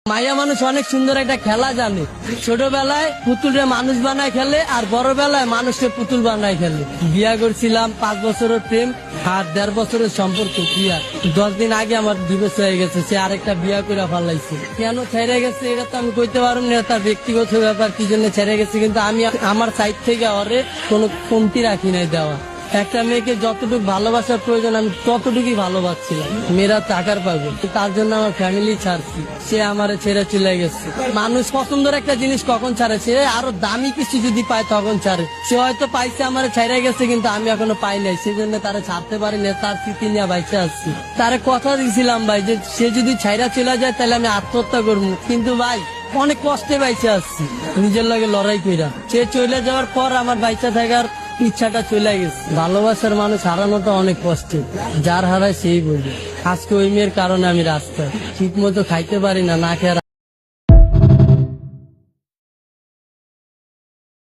মাইয়া মানুষ অনেক সুন্দর একটা খেলা জানে। ছোটবেলায় পুতুলরে মানুষ বানায় খেলে, আর বড়বেলায় মানুষকে পুতুল বানায় খেলে। বিয়া করছিলাম 5 বছরের প্রেম আর 1.5 বছরের সম্পর্ক। বিয়া 10 দিন আগে আমার ডিভোর্স হয়ে গেছে, সে আরেকটা বিয়া করে ফেলাইছে। কেন ছেড়ে গেছে এটা তো আমি কইতে পারবো না, তার ব্যক্তিগত ব্যাপার, কি জন্য ছেড়ে গেছে। কিন্তু আমি আমার সাইড থেকে ওরে কোনো কমতি রাখি নাই দেওয়া। একটা মেয়েকে যতটুকু ভালোবাসার প্রয়োজন আমি ততটুকুই ভালোবাসছিলাম। মেয়েরা টাকার পাবে, তার জন্য আমার ফ্যামিলি ছাড়ছি, সে আমারে ছেড়ে চলে গেছে। মানুষ পছন্দের একটা জিনিস কখন ছাড়ে, সে আরো দামি কিছু যদি পায় তখন ছাড়ে। সে হয়তো পাইছে আমারে ছেড়ে গেছে, কিন্তু আমি এখনো পাই নাই, সেজন্য তারা ছাড়তে পারি না, তার স্মৃতি নিয়ে বাইচে আসছি। তারে কথা দিয়েছিলাম ভাই যে সে যদি ছাইরা চলে যায় তাহলে আমি আত্মহত্যা করবো, কিন্তু ভাই অনেক কষ্টে বাইচে আসছি নিজের লগে লড়াই কইরা। সে চলে যাওয়ার পর আমার বাইচা থাকার ইচ্ছাটা চলে গেছে। ভালোবাসার মানুষ হারানোটা অনেক কষ্ট, যার হারায় সেই বলবে। আজকে ওই মেয়ের কারণে আমি রাস্তায় ঠিক মতো খাইতে পারি না, না খেয়ে